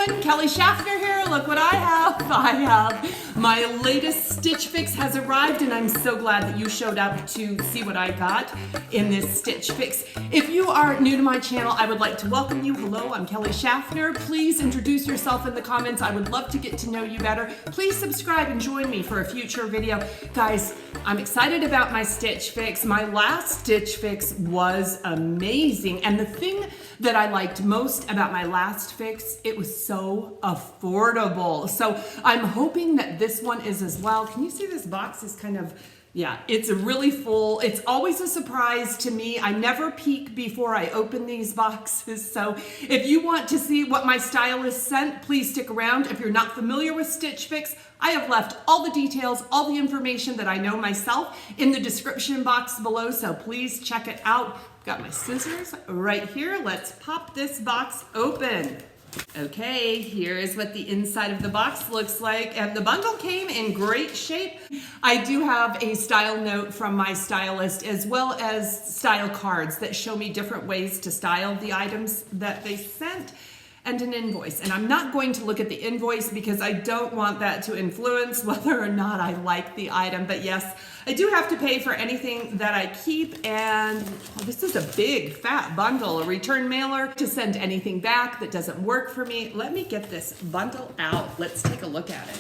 everyone, Kelly Shaffner here. Look what I have. My latest Stitch Fix has arrived and I'm so glad that you showed up to see what I got in this Stitch Fix. If you are new to my channel, I would like to welcome you. Hello, I'm Kelly Shaffner. Please introduce yourself in the comments. I would love to get to know you better. Please subscribe and join me for a future video. Guys, I'm excited about my Stitch Fix. My last Stitch Fix was amazing, and the thing that I liked most about my last fix, it was so affordable. So I'm hoping that this one is as well. Can you see this box is kind of, yeah, it's really full. It's always a surprise to me. I never peek before I open these boxes. So if you want to see what my stylist sent, please stick around. If you're not familiar with Stitch Fix, I have left all the details, all the information that I know myself in the description box below. So please check it out. Got my scissors right here. Let's pop this box open. Okay, here is what the inside of the box looks like, and the bundle came in great shape. I do have a style note from my stylist as well as style cards that show me different ways to style the items that they sent, and an invoice. And I'm not going to look at the invoice because I don't want that to influence whether or not I like the item. But yes, I do have to pay for anything that I keep, and this is a big fat bundle, a return mailer to send anything back that doesn't work for me. Let me get this bundle out. Let's take a look at it.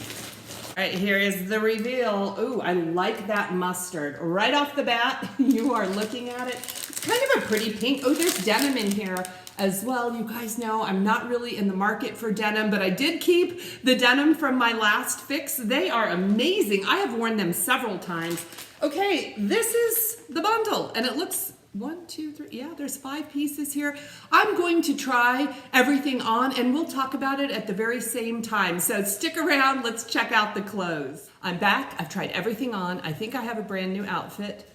All right, here is the reveal. Ooh, I like that mustard. Right off the bat, you are looking at it. It's kind of a pretty pink. Oh, there's denim in here as well. You guys know I'm not really in the market for denim, but I did keep the denim from my last fix. They are amazing. I have worn them several times. Okay, this is the bundle, and it looks 1, 2, 3, yeah, there's 5 pieces here. I'm going to try everything on, and we'll talk about it at the very same time. So stick around, let's check out the clothes. I'm back, I've tried everything on. I think I have a brand new outfit.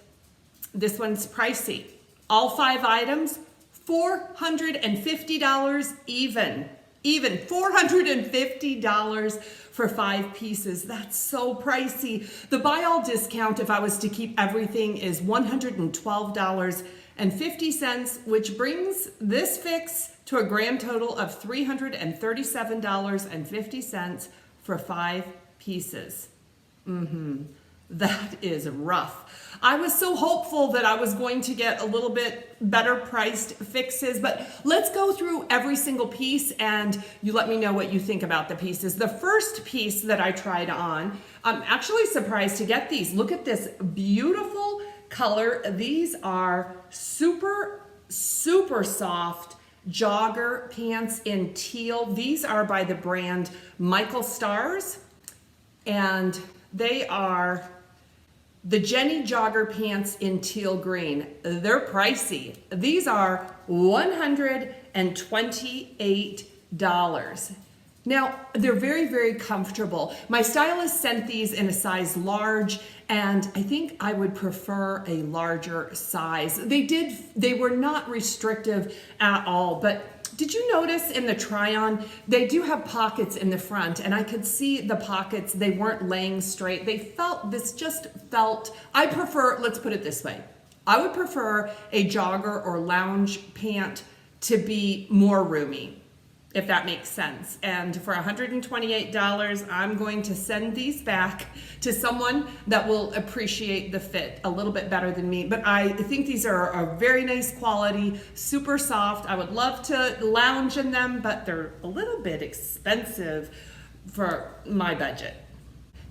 This one's pricey. All 5 items, $450 even $450 for 5 pieces. That's so pricey. The buy all discount, if I was to keep everything, is $112.50, which brings this fix to a grand total of $337.50 for 5 pieces. That is rough. I was so hopeful that I was going to get a little bit better priced fixes, but let's go through every single piece and you let me know what you think about the pieces. The first piece that I tried on, I'm actually surprised to get these. Look at this beautiful color. These are super soft jogger pants in teal. These are by the brand Michael Stars, and they are the Jenny jogger pants in teal green. They're pricey. These are $128. Now, they're very comfortable. My stylist sent these in a size large, and I think I would prefer a larger size. They were not restrictive at all, but did you notice in the try-on, they do have pockets in the front, and I could see the pockets, they weren't laying straight. I prefer, let's put it this way, I would prefer a jogger or lounge pant to be more roomy, if that makes sense. And for $128, I'm going to send these back to someone that will appreciate the fit a little bit better than me. But I think these are a very nice quality, super soft. I would love to lounge in them, but they're a little bit expensive for my budget.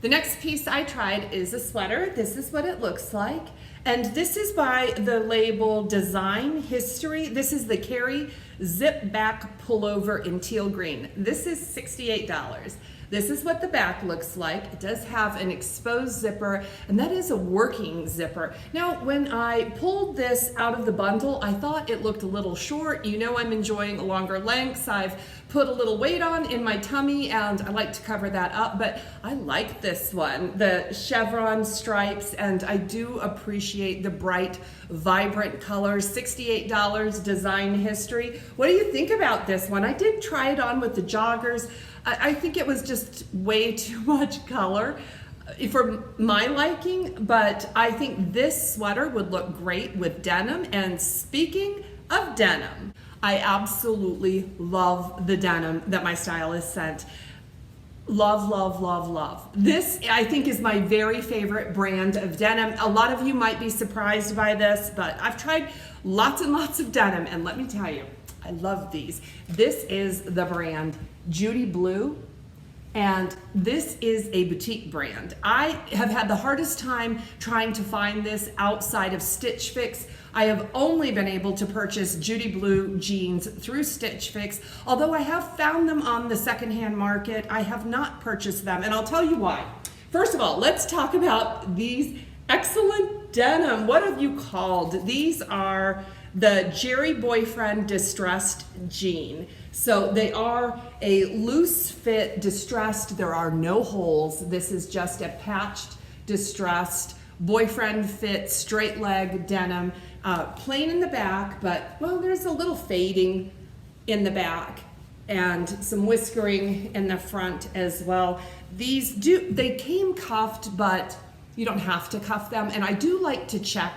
The next piece I tried is a sweater. This is what it looks like. And this is by the label Design History. This is the Carry Zip Back Pullover in teal green. This is $68. This is what the back looks like. It does have an exposed zipper, and that is a working zipper. Now, when I pulled this out of the bundle, I thought it looked a little short. You know I'm enjoying longer lengths. I've put a little weight on in my tummy, and I like to cover that up, but I like this one, the chevron stripes, and I do appreciate the bright, vibrant colors. $68, Design History. What do you think about this one? I did try it on with the joggers. I think it was just way too much color for my liking, but I think this sweater would look great with denim. And speaking of denim, I absolutely love the denim that my stylist sent. Love, love, love, love. This, I think, is my very favorite brand of denim. A lot of you might be surprised by this, but I've tried lots and lots of denim, and let me tell you, I love these. This is the brand Judy Blue, and this is a boutique brand. I have had the hardest time trying to find this outside of Stitch Fix. I have only been able to purchase Judy Blue jeans through Stitch Fix. Although I have found them on the secondhand market, I have not purchased them, and I'll tell you why. First of all, let's talk about these excellent denim. What have you called? These are the Jerry Boyfriend Distressed Jean. So they are a loose fit distressed. There are no holes. This is just a patched distressed boyfriend fit straight leg denim, plain in the back, but well, there's a little fading in the back and some whiskering in the front as well. They came cuffed, but you don't have to cuff them. And I do like to check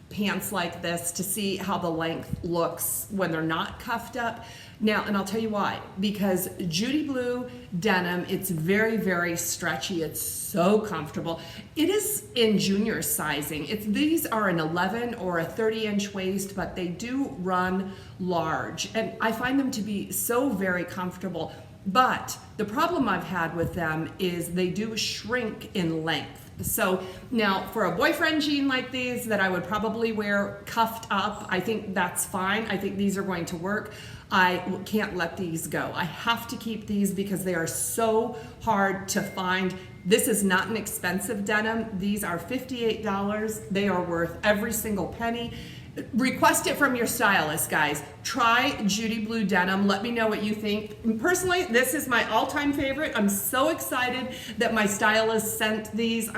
pants like this to see how the length looks when they're not cuffed up. Now, and I'll tell you why, because Judy Blue denim, it's very, very stretchy. It's so comfortable. It is in junior sizing. These are an 11 or a 30-inch waist, but they do run large. And I find them to be so very comfortable. But the problem I've had with them is they do shrink in length. So now for a boyfriend jean like these that I would probably wear cuffed up, I think that's fine. I think these are going to work. I can't let these go. I have to keep these because they are so hard to find. This is not an expensive denim. These are $58. They are worth every single penny. Request it from your stylist, guys. Try Judy Blue denim. Let me know what you think. Personally, this is my all-time favorite. I'm so excited that my stylist sent these.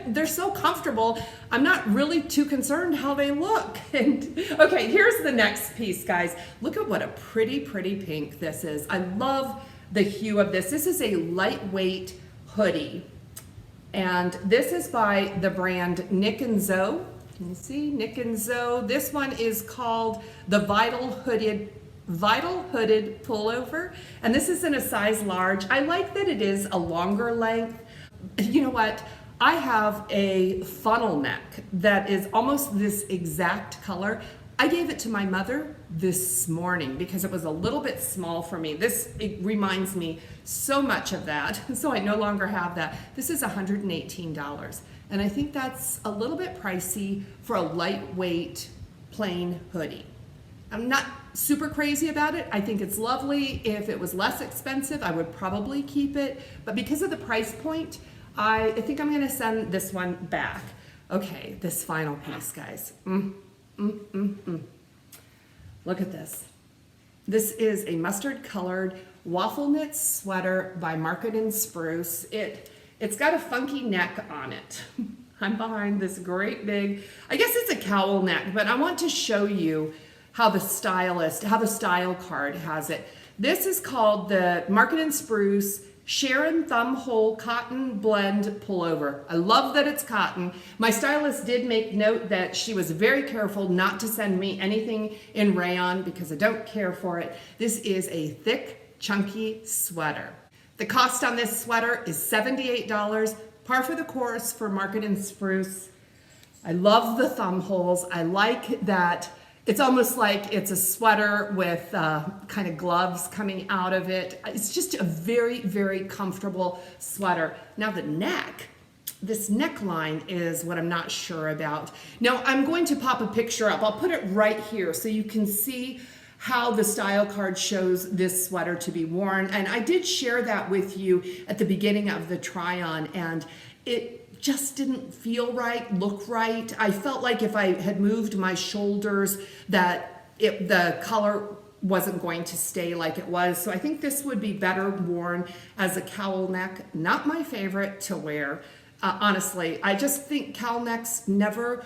They're so comfortable. I'm not really too concerned how they look. And okay, here's the next piece, guys. Look at what a pretty, pretty pink this is. I love the hue of this. This is a lightweight hoodie. And this is by the brand Nick and Zoe. Can you see? Nick and Zoe. This one is called the Vital Hooded Pullover. And this is in a size large. I like that it is a longer length. You know what? I have a funnel neck that is almost this exact color. I gave it to my mother this morning because it was a little bit small for me. It reminds me so much of that. So I no longer have that. This is $118. And I think that's a little bit pricey for a lightweight plain hoodie. I'm not super crazy about it. I think it's lovely. If it was less expensive, I would probably keep it. But because of the price point, I think I'm gonna send this one back. Okay, this final piece, guys. Look at this. This is a mustard colored waffle knit sweater by Market & Spruce. It's got a funky neck on it. I'm behind this great big, I guess it's a cowl neck, but I want to show you how the style card has it. This is called the Market & Spruce Sharon Thumb Hole Cotton Blend Pullover. I love that it's cotton. My stylist did make note that she was very careful not to send me anything in rayon because I don't care for it. This is a thick, chunky sweater. The cost on this sweater is $78, par for the course for Market & Spruce. I love the thumb holes. I like that it's almost like it's a sweater with kind of gloves coming out of it. It's just a very, very comfortable sweater. Now the neck, this neckline is what I'm not sure about. Now I'm going to pop a picture up. I'll put it right here so you can see how the style card shows this sweater to be worn. And I did share that with you at the beginning of the try-on, and it just didn't feel right, look right. I felt like if I had moved my shoulders that the color wasn't going to stay like it was. So I think this would be better worn as a cowl neck. Not my favorite to wear. Honestly, I just think cowl necks never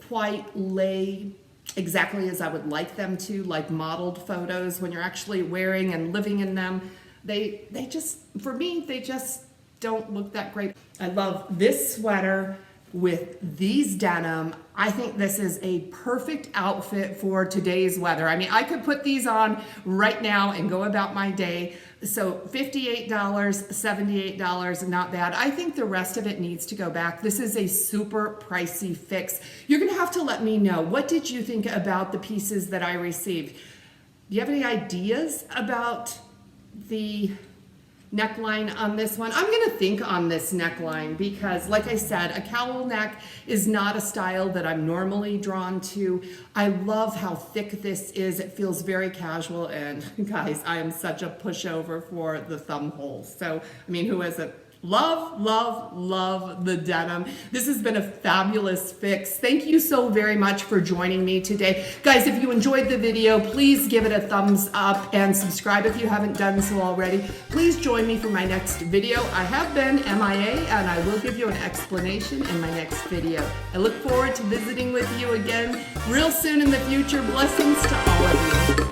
quite lay exactly as I would like them to, like modeled photos. When you're actually wearing and living in them, they just, for me, they just don't look that great. I love this sweater with these denim. I think this is a perfect outfit for today's weather. I mean, I could put these on right now and go about my day. So $58, $78, not bad. I think the rest of it needs to go back. This is a super pricey fix. You're gonna have to let me know, what did you think about the pieces that I received? Do you have any ideas about the neckline on this one? I'm gonna think on this neckline because, like I said, a cowl neck is not a style that I'm normally drawn to. I love how thick this is. It feels very casual, and guys, I am such a pushover for the thumb holes. So, I mean, who isn't? Love, love, love the denim. This has been a fabulous fix. Thank you so very much for joining me today. Guys, if you enjoyed the video, please give it a thumbs up and subscribe if you haven't done so already. Please join me for my next video. I have been MIA, and I will give you an explanation in my next video. I look forward to visiting with you again real soon in the future. Blessings to all of you.